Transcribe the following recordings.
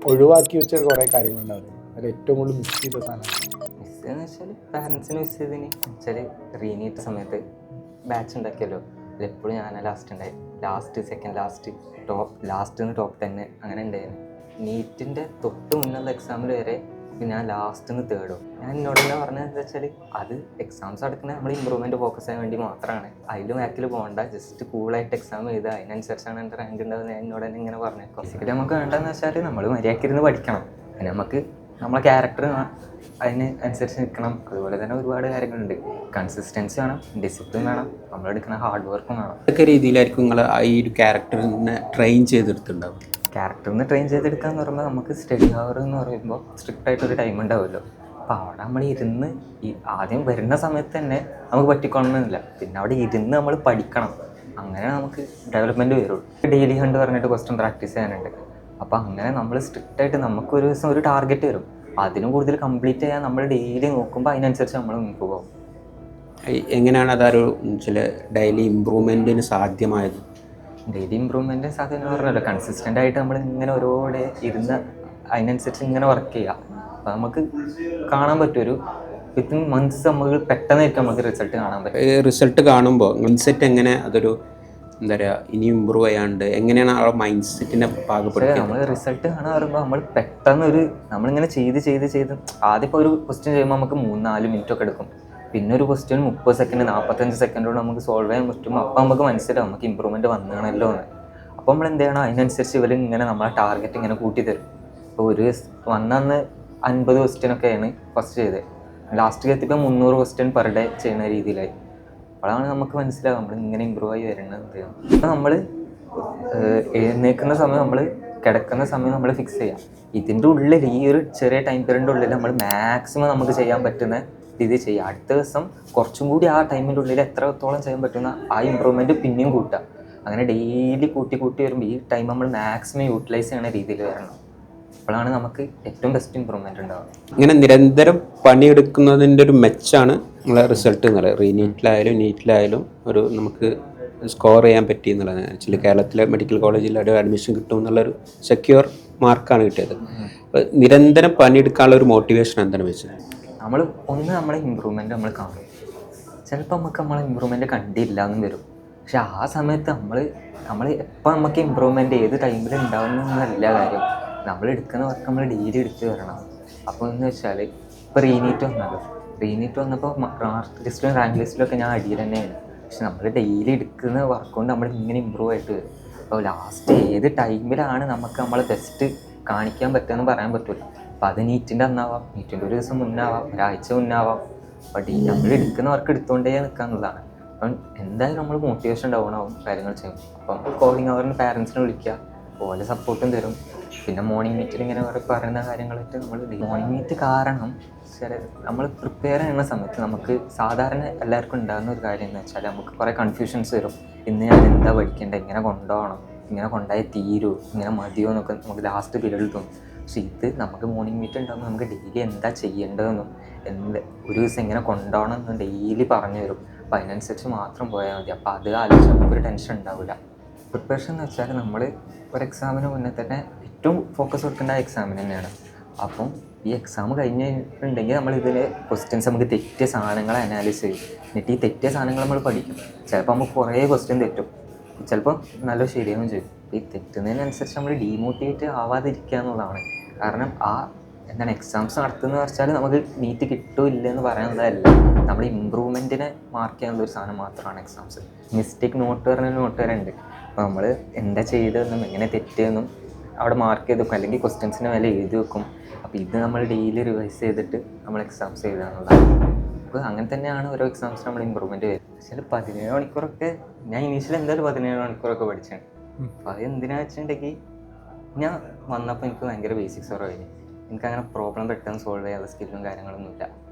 ഒഴിവാക്കി വെച്ച കുറേ കാര്യങ്ങളുണ്ടാവില്ല, അതിൽ ഏറ്റവും കൂടുതൽ മിസ് ചെയ്ത സാധനം? മിസ് എന്ന് വെച്ചാൽ പാരൻസിന് മിസ് ചെയ്തതിന് വെച്ചാൽ റീനീറ്റ് സമയത്ത് ബാച്ച് ഉണ്ടാക്കിയല്ലോ, അതിലെപ്പോഴും ഞാൻ ലാസ്റ്റ് ഉണ്ടായി, സെക്കൻഡ് ലാസ്റ്റ് ടോപ്പ് 10 അങ്ങനെ ഉണ്ടായിരുന്നു. നീറ്റിൻ്റെ തൊട്ട് മുന്നുള്ള എക്സാമിൽ വരെ ഞാൻ ലാസ്റ്റ് തേർഡോ. ഞാൻ എന്നോട് തന്നെ പറഞ്ഞത് എന്താ വെച്ചാൽ അത് എക്സാംസ് എടുക്കുന്നത് നമ്മൾ ഇമ്പ്രൂവ്മെൻറ്റ് ഫോക്കസ് ചെയ്യാൻ വേണ്ടി മാത്രമാണ്, അതിലും ബാക്കിൽ പോകണ്ട, ജസ്റ്റ് കൂളായിട്ട് എക്സാം ചെയ്താൽ അതിനനുസരിച്ചാണ് എൻ്റെ റാങ്ക് ഉണ്ടാകുന്നത്. ഞാൻ എന്നോട് തന്നെ ഇങ്ങനെ പറഞ്ഞു. ബേസിക്കലി നമുക്ക് വേണ്ടതെന്ന് വെച്ചാൽ നമ്മൾ മര്യാദക്കിരുന്ന് പഠിക്കണം, പിന്നെ നമുക്ക് നമ്മളെ ക്യാരക്ടർ അതിന് അനുസരിച്ച് നിൽക്കണം. അതുപോലെ തന്നെ ഒരുപാട് കാര്യങ്ങളുണ്ട്. കൺസിസ്റ്റൻസി വേണം, ഡിസിപ്ലിൻ വേണം, നമ്മളെടുക്കുന്ന ഹാർഡ് വർക്കും വേണം. ഏതൊക്കെ രീതിയിലായിരിക്കും നിങ്ങൾ ഈ ഒരു ക്യാരക്ടറിനെ ട്രെയിൻ ചെയ്തെടുത്തിട്ടുണ്ടാവും? ക്യാരക്ടറിന് ട്രെയിൻ ചെയ്തെടുക്കുക എന്ന് പറയുമ്പോൾ നമുക്ക് സ്റ്റഡി ഹവർ എന്ന് പറയുമ്പോൾ സ്ട്രിക്റ്റ് ആയിട്ടൊരു ടൈം ഉണ്ടാവുമല്ലോ. അപ്പോൾ അവിടെ നമ്മൾ ഇരുന്ന് ആദ്യം വരുന്ന സമയത്ത് തന്നെ നമുക്ക് പറ്റിക്കൊള്ളണമെന്നില്ല, പിന്നെ അവിടെ ഇരുന്ന് നമ്മൾ പഠിക്കണം, അങ്ങനെ നമുക്ക് ഡെവലപ്മെൻറ്റ് വരുള്ളൂ. ഡെയിലി ഹണ്ട് പറഞ്ഞിട്ട് ക്വസ്റ്റ്യൻ പ്രാക്ടീസ് ചെയ്യാനുണ്ട്. അപ്പോൾ അങ്ങനെ നമ്മൾ സ്ട്രിക്റ്റായിട്ട് നമുക്കൊരു ദിവസം ഒരു ടാർഗറ്റ് വരും, അതിനും കൂടുതൽ കംപ്ലീറ്റ് ചെയ്യാൻ നമ്മൾ ഡെയിലി നോക്കുമ്പോൾ അതിനനുസരിച്ച് നമ്മൾ ഇമ്പ്രൂവ് ആവും. എങ്ങനെയാണ് അതൊരു ചില ഡെയിലി ഇമ്പ്രൂവ്മെൻറ്റിന് സാധ്യമായത്? ഡെയിലി ഇമ്പ്രൂവ്മെൻറ്റ് സാധ്യത എന്ന് പറഞ്ഞല്ലോ, കൺസിസ്റ്റൻ്റ് ആയിട്ട് നമ്മൾ ഇങ്ങനെ ഓരോ ഡേ ഇരുന്ന് അതിനനുസരിച്ച് ഇങ്ങനെ വർക്ക് ചെയ്യുക. അപ്പോൾ നമുക്ക് കാണാൻ പറ്റും, ഒരു വിത്തിൻ മന്ത്സ് നമുക്ക് പെട്ടെന്നായിരിക്കും നമുക്ക് റിസൾട്ട് കാണാൻ പറ്റും. റിസൾട്ട് കാണുമ്പോൾ മൈൻഡ് സെറ്റ് എങ്ങനെ അതൊരു എന്താ പറയുക ഇനി ഇമ്പ്രൂവ് ചെയ്യാണ്ട് എങ്ങനെയാണ് ആ മൈൻഡ് സെറ്റിനെ പാകപ്പെടുത്തുക? നമ്മൾ റിസൾട്ട് കാണാൻ പറയുമ്പോൾ നമ്മൾ പെട്ടെന്നൊരു നമ്മളിങ്ങനെ ചെയ്ത് ആദ്യം ഇപ്പോൾ ഒരു ക്വസ്റ്റ്യൻ ചെയ്യുമ്പോൾ നമുക്ക് 3-4 മിനിറ്റൊക്കെ എടുക്കും, പിന്നെ ഒരു ക്വസ്റ്റ്യൻ 30 സെക്കൻഡ് 45 സെക്കൻഡോട് നമുക്ക് സോൾവ് ചെയ്യാൻ പറ്റും. അപ്പോൾ നമുക്ക് മനസ്സിലാവും നമുക്ക് ഇമ്പ്രൂവ്മെൻറ്റ് വന്നതാണല്ലോ എന്ന്. അപ്പോൾ നമ്മൾ എന്ത് ചെയ്യണം, അതിനനുസരിച്ച് ഇവർ ഇങ്ങനെ നമ്മളെ ടാർഗറ്റ് ഇങ്ങനെ കൂട്ടി തരും. ഇപ്പോൾ ഒരു വന്നന്ന് 50 ക്വസ്റ്റ്യനൊക്കെയാണ് ഫസ്റ്റ് ചെയ്തത്, ലാസ്റ്റ് എത്തിയപ്പോൾ 300 ക്വസ്റ്റ്യൻ പെർ ഡേ ചെയ്യുന്ന രീതിയിലായി. അപ്പോഴാണ് നമുക്ക് മനസ്സിലാവും നമ്മൾ ഇങ്ങനെ ഇമ്പ്രൂവ് ആയി വരുന്നത്. അപ്പോൾ നമ്മൾ എഴുന്നേൽക്കുന്ന സമയം, നമ്മൾ കിടക്കുന്ന സമയം നമ്മൾ ഫിക്സ് ചെയ്യാം. ഇതിൻ്റെ ഉള്ളിൽ ഈ ഒരു ചെറിയ ടൈം പീരീഡിൻ്റെ ഉള്ളിൽ നമ്മൾ മാക്സിമം നമുക്ക് ചെയ്യാൻ പറ്റുന്ന രീതി ചെയ്യുക. അടുത്ത ദിവസം കുറച്ചും കൂടി ആ ടൈമിൻ്റെ ഉള്ളിൽ എത്രത്തോളം ചെയ്യാൻ പറ്റുന്ന ആ ഇമ്പ്രൂവ്മെൻറ്റ് പിന്നെയും കൂട്ടുക. അങ്ങനെ ഡെയിലി കൂട്ടി വരുമ്പോൾ ഈ ടൈം നമ്മൾ മാക്സിമം യൂട്ടിലൈസ് ചെയ്യുന്ന രീതിയിൽ വരണം. അപ്പോഴാണ് നമുക്ക് ഏറ്റവും ബെസ്റ്റ് ഇമ്പ്രൂവ്മെൻറ്റ് ഉണ്ടാവുക. ഇങ്ങനെ നിരന്തരം പണിയെടുക്കുന്നതിൻ്റെ ഒരു മെച്ചാണ് നമ്മളെ റിസൾട്ട് എന്നുള്ളത്. റീനീറ്റിലായാലും നീറ്റിലായാലും ഒരു നമുക്ക് സ്കോർ ചെയ്യാൻ പറ്റി എന്നുള്ളത്. ആക്ച്വലി കേരളത്തിലെ മെഡിക്കൽ കോളേജിൽ ഒരു അഡ്മിഷൻ കിട്ടും എന്നുള്ളൊരു സെക്യൂർ മാർക്കാണ് കിട്ടിയത്. അപ്പോൾ നിരന്തരം പണിയെടുക്കാനുള്ള ഒരു മോട്ടിവേഷൻ എന്താണ് വെച്ചത്? നമ്മളെ ഇമ്പ്രൂവ്മെൻറ്റ് നമ്മൾ കാണും. ചിലപ്പോൾ നമ്മളെ ഇമ്പ്രൂവ്മെൻറ്റ് കണ്ടില്ല എന്നും വരും, പക്ഷെ ആ സമയത്ത് നമ്മൾ എപ്പോൾ നമുക്ക് ഇമ്പ്രൂവ്മെൻറ്റ് ഏത് ടൈമിൽ ഉണ്ടാവുന്നതെന്നല്ല കാര്യം, നമ്മൾ എടുക്കുന്ന വർക്ക് നമ്മൾ ഡെയിലി എടുത്ത് വരണം. അപ്പോൾ എന്ന് വെച്ചാൽ ഇപ്പോൾ റീനീറ്റ് വന്നപ്പോൾ മാർക്ക് ലിസ്റ്റിലും റാങ്ക് ലിസ്റ്റിലൊക്കെ ഞാൻ അടിയിൽ തന്നെയാണ്, പക്ഷെ നമ്മൾ ഡെയിലി എടുക്കുന്ന വർക്ക് കൊണ്ട് നമ്മൾ ഇങ്ങനെ ഇമ്പ്രൂവ് ആയിട്ട് വരും. അപ്പോൾ ലാസ്റ്റ് ഏത് ടൈമിലാണ് നമുക്ക് നമ്മളെ ബെസ്റ്റ് കാണിക്കാൻ പറ്റുമെന്ന് പറയാൻ പറ്റില്ല. അപ്പോൾ അത് നീറ്റിൻ്റെ അന്നാവാം, നീറ്റിൻ്റെ ഒരു ദിവസം മുന്നാവാം, ഒരാഴ്ച മുന്നാവാം. അപ്പോൾ നമ്മൾ എടുക്കുന്ന വർക്ക് എടുത്തുകൊണ്ടേ നിൽക്കുക എന്നുള്ളതാണ്. അപ്പം എന്തായാലും നമ്മൾ മോട്ടിവേഷൻ ഡൗൺ ആവും കാര്യങ്ങൾ ചെയ്യും. അപ്പം കോഡിങ് അവറിന് പാരൻസിനെ വിളിക്കുക, പോലെ സപ്പോർട്ടും തരും. പിന്നെ മോർണിംഗ് മീറ്റിൽ ഇങ്ങനെ പറയുന്ന കാര്യങ്ങളായിട്ട് നമ്മൾ മോർണിംഗ് മീറ്റ് കാരണം നമ്മൾ പ്രിപ്പയർ ചെയ്യുന്ന സമയത്ത് നമുക്ക് സാധാരണ എല്ലാവർക്കും ഉണ്ടാകുന്ന ഒരു കാര്യം എന്ന് വെച്ചാൽ നമുക്ക് കുറേ കൺഫ്യൂഷൻസ് വരും. ഇന്ന് ഞാൻ എന്താ പഠിക്കേണ്ടത്, ഇങ്ങനെ കൊണ്ടുപോകണം, ഇങ്ങനെ കൊണ്ടുപോയി തീരൂ, ഇങ്ങനെ മതിയോ എന്നൊക്കെ നമുക്ക് ലാസ്റ്റ് പീരീഡിൽ തോന്നും. പക്ഷേ ഇത് നമുക്ക് മോർണിംഗ് മീറ്റ് ഉണ്ടാകുമ്പോൾ നമുക്ക് ഡെയിലി എന്താ ചെയ്യേണ്ടതെന്നും ഒരു ദിവസം എങ്ങനെ കൊണ്ടുപോകണം എന്നും ഡെയിലി പറഞ്ഞു തരും. അപ്പോൾ അതിനനുസരിച്ച് മാത്രം പോയാൽ മതി. അപ്പോൾ അത് ആലോചിച്ച് നമുക്കൊരു ടെൻഷൻ ഉണ്ടാവില്ല. പ്രിപ്പറേഷൻ എന്ന് വെച്ചാൽ നമ്മൾ ഒരു എക്സാമിന് മുന്നേ തന്നെ ഏറ്റവും ഫോക്കസ് കൊടുക്കേണ്ട എക്സാമിന് തന്നെയാണ്. അപ്പം ഈ എക്സാം കഴിഞ്ഞിട്ടുണ്ടെങ്കിൽ നമ്മളിതിൽ ക്വസ്റ്റ്യൻസ് നമുക്ക് തെറ്റിയ സാധനങ്ങൾ അനാലിസ് ചെയ്യും, എന്നിട്ട് ഈ തെറ്റിയ സാധനങ്ങൾ നമ്മൾ പഠിക്കും. ചിലപ്പോൾ നമുക്ക് കുറേ ക്വസ്റ്റ്യൻ തെറ്റും, ചിലപ്പോൾ നല്ല ശരിയാവും ചെയ്യും. ഈ തെറ്റുന്നതിനനുസരിച്ച് നമ്മൾ ഡീമോട്ടിവേറ്റ് ആവാതിരിക്കുക എന്നുള്ളതാണ്. കാരണം എക്സാംസ് നടത്തുന്നത് വെച്ചാൽ നമുക്ക് നീറ്റ് കിട്ടില്ല എന്ന് പറയുന്നതല്ല, നമ്മൾ ഇമ്പ്രൂവ്മെൻറ്റിനെ മാർക്ക് ചെയ്യാനുള്ള ഒരു സാധനം മാത്രമാണ് എക്സാംസ്. മിസ്റ്റേക്ക് നോട്ട് വരെ ഉണ്ട്. അപ്പോൾ നമ്മൾ എന്താ ചെയ്തതെന്നും എങ്ങനെ തെറ്റിയെന്നും അവിടെ മാർക്ക് ചെയ്ത് വെക്കും, അല്ലെങ്കിൽ ക്വസ്റ്റ്യൻസിന് വില എഴുതി വെക്കും. അപ്പോൾ ഇത് നമ്മൾ ഡെയിലി റിവൈസ് ചെയ്തിട്ട് നമ്മൾ എക്സാംസ് എഴുതാന്നുള്ളതാണ്. അപ്പോൾ അങ്ങനെ തന്നെയാണ് ഓരോ എക്സാംസ് നമ്മൾ ഇമ്പ്രൂവ്മെൻറ്റ് വരും. പക്ഷേ 17 മണിക്കൂറൊക്കെ ഞാൻ ഇനീഷ്യൽ എന്തായാലും 17 മണിക്കൂറൊക്കെ പഠിച്ചാണ്. അപ്പോൾ അത് എന്തിനാ വെച്ചിട്ടുണ്ടെങ്കിൽ ഞാൻ വന്നപ്പോൾ എനിക്ക് ഭയങ്കര ബേസിക്സ് കുറവായിരുന്നു. എനിക്കങ്ങനെ പ്രോബ്ലം പെട്ടെന്ന് സോൾവ് ചെയ്യാനുള്ള സ്കില്ലും കാര്യങ്ങളൊന്നുമില്ല.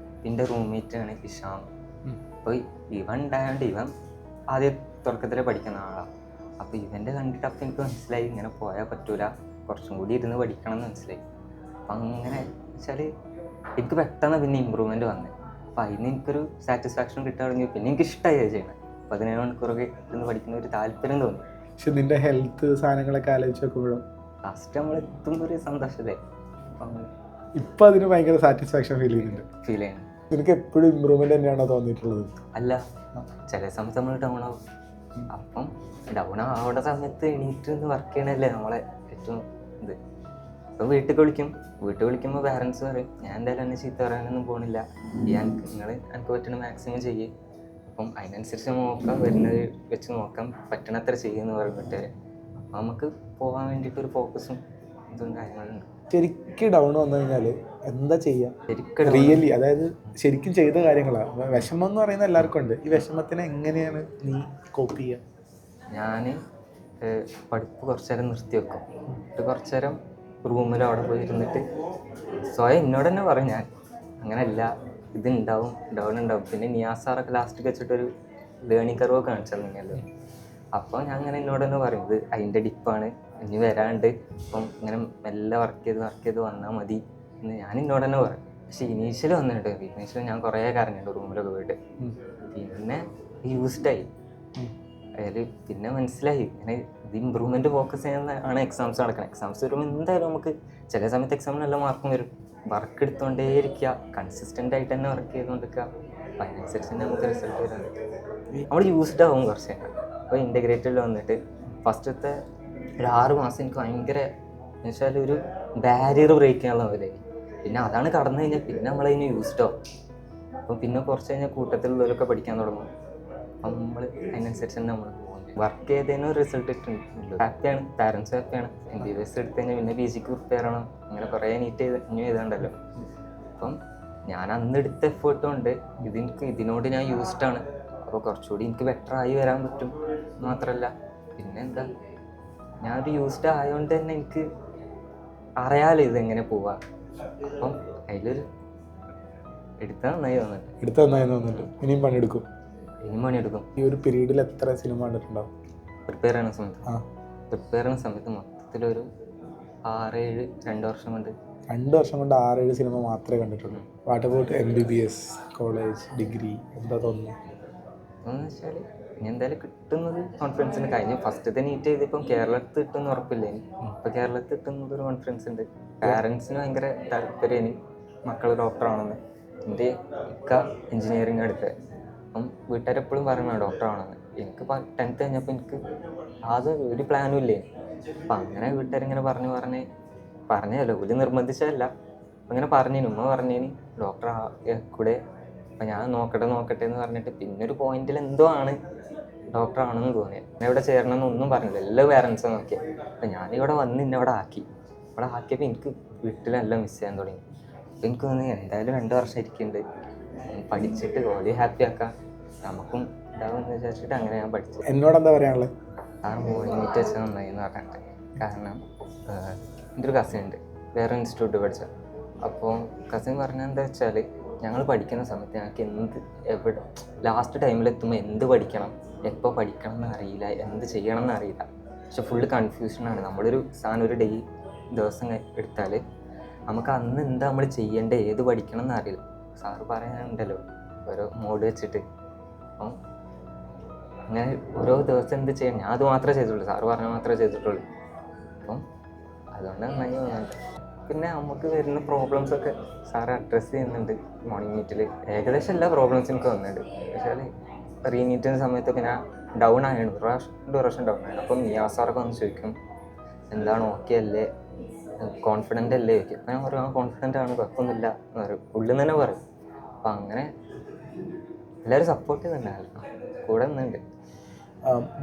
എൻ്റെ റൂംമേറ്റ് ആണ് ഹിഷാം. അപ്പോൾ ഇവൻ ഉണ്ടായതുകൊണ്ട് ഇവൻ ആദ്യം തുടക്കത്തിൽ പഠിക്കുന്ന ആളാണ്. അപ്പോൾ ഇവൻ്റെ കണ്ടിട്ട് അപ്പോൾ എനിക്ക് മനസ്സിലായി ഇങ്ങനെ പോയാൽ പറ്റൂല, കുറച്ചും കൂടി ഇരുന്ന് പഠിക്കണം എന്ന് മനസ്സിലായി. അപ്പം അങ്ങനെ വെച്ചാൽ എനിക്ക് പെട്ടെന്ന് പിന്നെ ഇമ്പ്രൂവ്മെൻറ്റ് വന്നത്. അപ്പോൾ അതിന് എനിക്കൊരു സാറ്റിസ്ഫാക്ഷൻ കിട്ടാൻ തുടങ്ങി. പിന്നെ എനിക്ക് ഇഷ്ടമായി ചെയ്യണത്. 17 മണിക്കൂറൊക്കെ ഇരുന്ന് പഠിക്കുന്ന ഒരു താല്പര്യം തോന്നി. പക്ഷെ നിൻ്റെ ഹെൽത്ത് സാധനങ്ങളൊക്കെ ആലോചിച്ച് നോക്കുമ്പോഴും ലാസ്റ്റ് നമ്മൾ എത്തുമ്പോൾ ഒരു സന്തോഷത്തെ ഇപ്പം അതിന് ഭയങ്കര സാറ്റിസ്ഫാക്ഷൻ ഫീൽ ചെയ്യുന്നുണ്ട്. ഫീൽ ചെയ്യണം. നിനക്ക് എപ്പോഴും ഇമ്പ്രൂവ്മെന്റ് തന്നെയാണോ തോന്നിയിട്ടുള്ളത്? അല്ല, ചില സമയത്ത് നമ്മൾ ഡൗൺ ആവും. അപ്പം ഡൗൺ ആവേണ്ട സമയത്ത് എണീറ്റ് വർക്ക് ചെയ്യണല്ലേ നമ്മളെ ഏറ്റവും ഇത്. ഇപ്പം വീട്ടിൽ വിളിക്കുമ്പോൾ പാരൻസ് പറയും ഞാൻ എന്തായാലും എന്നെ ചീത്ത പറയാനൊന്നും പോകണില്ല, നിങ്ങൾ എനിക്ക് പറ്റണ മാക്സിമം ചെയ്യേ, അപ്പം അതിനനുസരിച്ച് നോക്കാം, വരുന്നത് വെച്ച് നോക്കാം, പറ്റണത്ര ചെയ്യുമെന്ന് പറഞ്ഞിട്ട് അപ്പം നമുക്ക് പോകാൻ വേണ്ടിയിട്ടൊരു ഫോക്കസും ഇതും കാര്യങ്ങളുണ്ട്. ശരിക്കും ഡൗൺ വന്നു കഴിഞ്ഞാൽ എന്താ ചെയ്യുക? ശരിക്കും റിയലി, അതായത് ശരിക്കും ചെയ്ത കാര്യങ്ങളാണ്. വിഷമം എന്ന് പറയുന്നത് എല്ലാവർക്കും ഉണ്ട്. ഈ വിഷമത്തിനെ എങ്ങനെയാണ് നീ കോപ്പ് ചെയ്യുക? ഞാൻ പഠിപ്പ് കുറച്ചു നേരം നിർത്തി വെക്കും. എന്നിട്ട് കുറച്ചു നേരം റൂമിൽ അവിടെ പോയി ഇരുന്നിട്ട് സ്വയം എന്നോട് തന്നെ പറയും, ഞാൻ അങ്ങനെയല്ല, ഇതുണ്ടാവും, ഡൗൺ ഉണ്ടാവും. പിന്നെ നിയാസാറൊക്കെ ലാസ്റ്റ് വെച്ചിട്ടൊരു ലേണിംഗ് കർവ് കാണിച്ചു തന്നെയല്ലോ. അപ്പോൾ ഞാൻ അങ്ങനെ എന്നോട് തന്നെ പറയും, ഇത് അതിൻ്റെ ഡിപ്പാണ്, ഇനി വരാണ്ട്, അപ്പം ഇങ്ങനെ മെല്ലെ വർക്ക് ചെയ്ത് വന്നാൽ മതി എന്ന് ഞാൻ എന്നോട് തന്നെ പറയും. പക്ഷേ ഇനീഷ്യൽ വന്നിട്ട് ഇനീഷ്യൽ ഞാൻ കുറേ കറങ്ങിയിട്ട് റൂമിലൊക്കെ പോയിട്ട് പിന്നെ യൂസ്ഡായി. അതിൽ പിന്നെ മനസ്സിലായി ഇങ്ങനെ ഇത് ഇമ്പ്രൂവ്മെൻറ്റ് ഫോക്കസ് ചെയ്യുന്നതാണ് എക്സാംസ് നടക്കുന്നത്. എക്സാംസ് വരുമ്പോൾ എന്തായാലും നമുക്ക് ചില സമയത്ത് എക്സാമിന് നല്ല മാർക്കും വരും. വർക്ക് എടുത്തുകൊണ്ടേ ഇരിക്കുക, കൺസിസ്റ്റൻ്റ് ആയിട്ട് തന്നെ വർക്ക് ചെയ്തുകൊണ്ടിരിക്കുക, അപ്പം അതിനനുസരിച്ച് തന്നെ നമുക്ക് റിസൾട്ട് വരുന്നത്. നമ്മൾ യൂസ്ഡ് ആവും കുറച്ച് നേരം. അപ്പോൾ ഇൻ്റഗ്രേറ്റഡിൽ വന്നിട്ട് ഫസ്റ്റത്തെ ഒരു 6 മാസം എനിക്ക് ഭയങ്കര എന്ന് വെച്ചാൽ ഒരു ബാരിയർ ബ്രേക്ക് ചെയ്യാനുള്ള പോലെ. പിന്നെ അതാണ് കടന്നു കഴിഞ്ഞാൽ പിന്നെ നമ്മളതിന് യൂസ്ഡ് ആവും. അപ്പം പിന്നെ കുറച്ച് കഴിഞ്ഞാൽ കൂട്ടത്തിലുള്ളവരൊക്കെ പഠിക്കാൻ തുടങ്ങും. അപ്പം നമ്മൾ അതിനനുസരിച്ച് തന്നെ നമ്മൾ പോകുന്നത്. വർക്ക് ചെയ്തതിന് റിസൾട്ട് ഇട്ടുണ്ട്. ഹാപ്പിയാണ്, പാരൻസ് ഹാപ്പിയാണ്. MBBS എടുത്തു കഴിഞ്ഞാൽ പിന്നെ PGക്ക് പ്രിപ്പയർ ചെയ്യണം, അങ്ങനെ കുറേ നീറ്റ് ചെയ്തുണ്ടല്ലോ. അപ്പം ഞാൻ അന്ന് എടുത്ത എഫേർട്ടും ഉണ്ട്, ഇതിനോട് ഞാൻ യൂസ്ഡാണ്. അപ്പോൾ കുറച്ചുകൂടി എനിക്ക് ബെറ്റർ ആയി വരാൻ പറ്റും. മാത്രമല്ല പിന്നെ എന്താ, ഞാനൊരു യൂസ്ഡ് ആയതുകൊണ്ട് തന്നെ എനിക്ക് അറിയാമല്ലോ ഇതെങ്ങനെ പോവാ. അപ്പം അതിലൊരു എടുത്താൽ നന്നായി തോന്നുന്നുണ്ട്. ഇനിയും പണിയെടുക്കും. ഈ ഒരു പീരീഡിൽ എത്ര സിനിമ കണ്ടിട്ടുണ്ടാവും? പ്രിപ്പയർ ചെയ്യുന്ന സമയത്ത് മൊത്തത്തിലൊരു 6-7 2 വർഷം കൊണ്ട് 6-7 സിനിമ മാത്രമേ കണ്ടിട്ടുള്ളൂ. What about MBBS, college, degree, എന്താ തോന്നുന്നു? എന്ന് വെച്ചാൽ ഇനി എന്തായാലും കിട്ടുന്നത് കോൺഫിഡൻസിന് കഴിഞ്ഞു. ഫസ്റ്റത്തെ നീറ്റ് ചെയ്തിപ്പം കേരളത്തിൽ കിട്ടുമെന്ന് ഉറപ്പില്ല. ഇപ്പം കേരളത്തിൽ കിട്ടുന്നതൊരു കോൺഫിഡൻസ് ഉണ്ട്. പാരൻസിന് ഭയങ്കര താല്പര്യം മക്കൾ ഡോക്ടറാണെന്ന്. എൻ്റെ ഇക്ക എൻജിനീയറിങ് എടുത്തത്. അപ്പം വീട്ടുകാരെപ്പോഴും പറയണം ഡോക്ടറാണെന്ന്. എനിക്ക് 10th കഴിഞ്ഞപ്പോൾ എനിക്ക് അത് ഒരു പ്ലാനും ഇല്ലേ. അപ്പം അങ്ങനെ വീട്ടുകാരിങ്ങനെ പറഞ്ഞല്ലോ, ഒരു നിർബന്ധിച്ചതല്ല, അങ്ങനെ പറഞ്ഞിന് ഉമ്മ പറഞ്ഞിന് ഡോക്ടർ കൂടെ. അപ്പം ഞാൻ നോക്കട്ടെ എന്ന് പറഞ്ഞിട്ട് പിന്നെ ഒരു പോയിന്റിൽ എന്തോ ആണ് ഡോക്ടറാണെന്ന് തോന്നിയത്. ഞാൻ ഇവിടെ ചേരണമെന്ന് ഒന്നും പറഞ്ഞില്ല, എല്ലാ പേരൻസും നോക്കിയത്. അപ്പം ഞാനിവിടെ വന്ന് ഇവിടെ ആക്കിയപ്പോൾ എനിക്ക് വീട്ടിലെല്ലാം മിസ് ചെയ്യാൻ തുടങ്ങി. അപ്പം എനിക്ക് തോന്നി എന്തായാലും 2 വർഷം ഇരിക്കുന്നുണ്ട്, പഠിച്ചിട്ട് ഓലി ഹാപ്പി ആക്കാം, നമുക്കും ഉണ്ടാവുമെന്ന് വിചാരിച്ചിട്ട് അങ്ങനെ ഞാൻ പഠിച്ചു. എന്നോട് എന്താ പറയാനുള്ളത്? മോർണിംഗ് മീറ്റ് വെച്ചാൽ നന്നായി എന്ന് പറഞ്ഞിട്ട്. കാരണം എൻ്റെ ഒരു കസിൻ ഉണ്ട്, വേറെ ഇൻസ്റ്റിറ്റ്യൂട്ട് പഠിച്ചത്. അപ്പോൾ കസിൻ പറഞ്ഞത് എന്താ വെച്ചാൽ, ഞങ്ങൾ പഠിക്കുന്ന സമയത്ത് ഞങ്ങൾക്ക് എവിടെ ലാസ്റ്റ് ടൈമിലെത്തുമ്പോൾ എന്ത് പഠിക്കണം, എപ്പോൾ പഠിക്കണം എന്ന് അറിയില്ല, എന്ത് ചെയ്യണം എന്ന് അറിയില്ല. പക്ഷെ ഫുള്ള് കൺഫ്യൂഷനാണ്. നമ്മളൊരു സാധനം ഒരു ദിവസം എടുത്താൽ നമുക്ക് അന്ന് എന്താ നമ്മൾ ചെയ്യേണ്ടത്, ഏത് പഠിക്കണം എന്ന് അറിയില്ല. സാറ് പറയാനുണ്ടല്ലോ ഓരോ മോഡ് വെച്ചിട്ട്. അപ്പം അങ്ങനെ ഓരോ ദിവസം എന്ത് ചെയ്യണം, ഞാൻ അത് മാത്രമേ ചെയ്തിട്ടുള്ളൂ, സാറ് പറഞ്ഞാൽ മാത്രമേ ചെയ്തിട്ടുള്ളൂ. അപ്പം അതുകൊണ്ട് നന്നായി തോന്നുന്നുണ്ട്. പിന്നെ നമുക്ക് വരുന്ന പ്രോബ്ലംസൊക്കെ സാറ് അഡ്രസ്സ് ചെയ്യുന്നുണ്ട് മോർണിംഗ് മീറ്റിൽ. ഏകദേശം എല്ലാ പ്രോബ്ലംസും എനിക്ക് വന്നിട്ടുണ്ട്. പക്ഷേ റീമീറ്റിൻ്റെ സമയത്തൊക്കെ ഞാൻ ഡൗൺ ആയാണ്, 2 പ്രാവശ്യം ഡൗൺ ആയിരുന്നു. അപ്പം നിയാസാറൊക്കെ വന്ന് ചോദിക്കും എന്താണ്, ഓക്കെ അല്ലേ, കോൺഫിഡൻ്റ് അല്ലേ ചോദിക്കും. ഞാൻ പറയും കോൺഫിഡൻ്റ് ആണ്, കുഴപ്പമൊന്നുമില്ല എന്ന് പറയും, ഉള്ളിൽ തന്നെ പറയും. അപ്പം അങ്ങനെ എല്ലാവരും സപ്പോർട്ട് ചെയ്യുന്നുണ്ടായിരുന്നു, കൂടെ നിന്നുണ്ട്.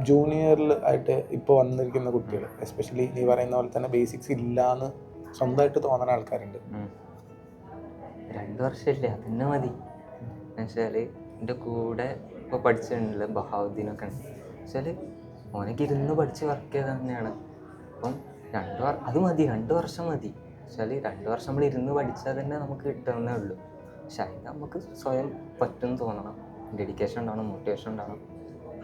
ജൂനിയറിൽ ആയിട്ട് ഇപ്പോൾ വന്നിരിക്കുന്ന കുട്ടികൾ, എസ്പെഷ്യലി നീ പറയുന്ന പോലെ തന്നെ ബേസിക്സ് ഇല്ലയെന്ന് സ്വന്തമായിട്ട് തോന്നുന്ന ആൾക്കാരുണ്ട്. 2 വർഷമില്ല, അതന്നെ മതി. എന്നുവെച്ചാൽ എൻ്റെ കൂടെ ഇപ്പോൾ പഠിച്ചിട്ടുണ്ടല്ലോ ബഹാവുദ്ദീനൊക്കെ ഉണ്ട്. വെച്ചാൽ ഓനൊക്കെ ഇരുന്ന് പഠിച്ച് വർക്ക് ചെയ്ത് തന്നെയാണ്. അപ്പം അത് മതി, 2 വർഷം മതി. വെച്ചാൽ 2 വർഷം നമ്മൾ ഇരുന്ന് പഠിച്ചാൽ തന്നെ നമുക്ക് കിട്ടുന്നേ ഉള്ളൂ. പക്ഷെ അതിന് നമുക്ക് സ്വയം പറ്റുമെന്ന് തോന്നണം, ഡെഡിക്കേഷൻ ഉണ്ടാവണം, മോട്ടിവേഷൻ ഉണ്ടാവണം,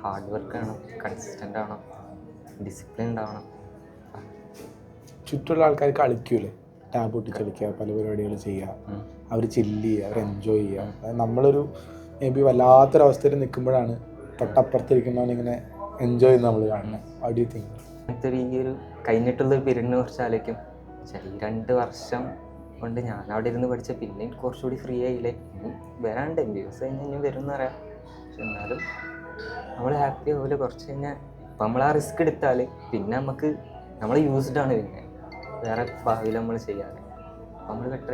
ഹാർഡ് വർക്ക് വേണം, കൺസിസ്റ്റൻ്റ് ആവണം, ഡിസിപ്ലിൻ ഉണ്ടാവണം. ചുറ്റുള്ള ആൾക്കാർ കളിക്കൂലേ, ടാബ് പൊട്ടി കളിക്കുക, പല പരിപാടികൾ ചെയ്യുക, അവർ ചില്ല് ചെയ്യുക, അവർ എൻജോയ് ചെയ്യുക. അതായത് നമ്മളൊരു മേ ബി വല്ലാത്തൊരവസ്ഥയിൽ നിൽക്കുമ്പോഴാണ് തൊട്ടപ്പുറത്തിരിക്കുന്നവനിങ്ങനെ എൻജോയ് ചെയ്യുന്ന നമ്മൾ കാണുന്നത്. How do you think? അങ്ങനത്തെ ഈ ഒരു കഴിഞ്ഞിട്ടുള്ളൊരു പീരീഡിനെ കുറിച്ച് ആലോചിക്കും. ശരി 2 വർഷം കൊണ്ട് ഞാൻ അവിടെ ഇരുന്ന് പഠിച്ച പിന്നെ കുറച്ചുകൂടി ഫ്രീ ആയില്ലേ, വരാണ്ട് MBBS കഴിഞ്ഞ് ഇനി വരും എന്നറിയാം. പക്ഷെ എന്നാലും നമ്മൾ ഹാപ്പി ആവില്ല. കുറച്ച് കഴിഞ്ഞാൽ ഇപ്പം നമ്മൾ ആ റിസ്ക് എടുത്താൽ പിന്നെ നമുക്ക് നമ്മൾ യൂസ്ഡ് ആണ്, പിന്നെ വേറെ ഭാവിയിൽ നമ്മൾ ചെയ്യാതെ നമ്മൾ ബെറ്റർ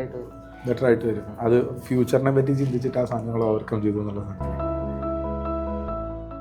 ആയിട്ട് വരും. അത് ഫ്യൂച്ചറിനെ പറ്റി ചിന്തിച്ചിട്ട് ആ സാധനങ്ങൾ ഓവർകം ചെയ്തു എന്നുള്ളതാണ്.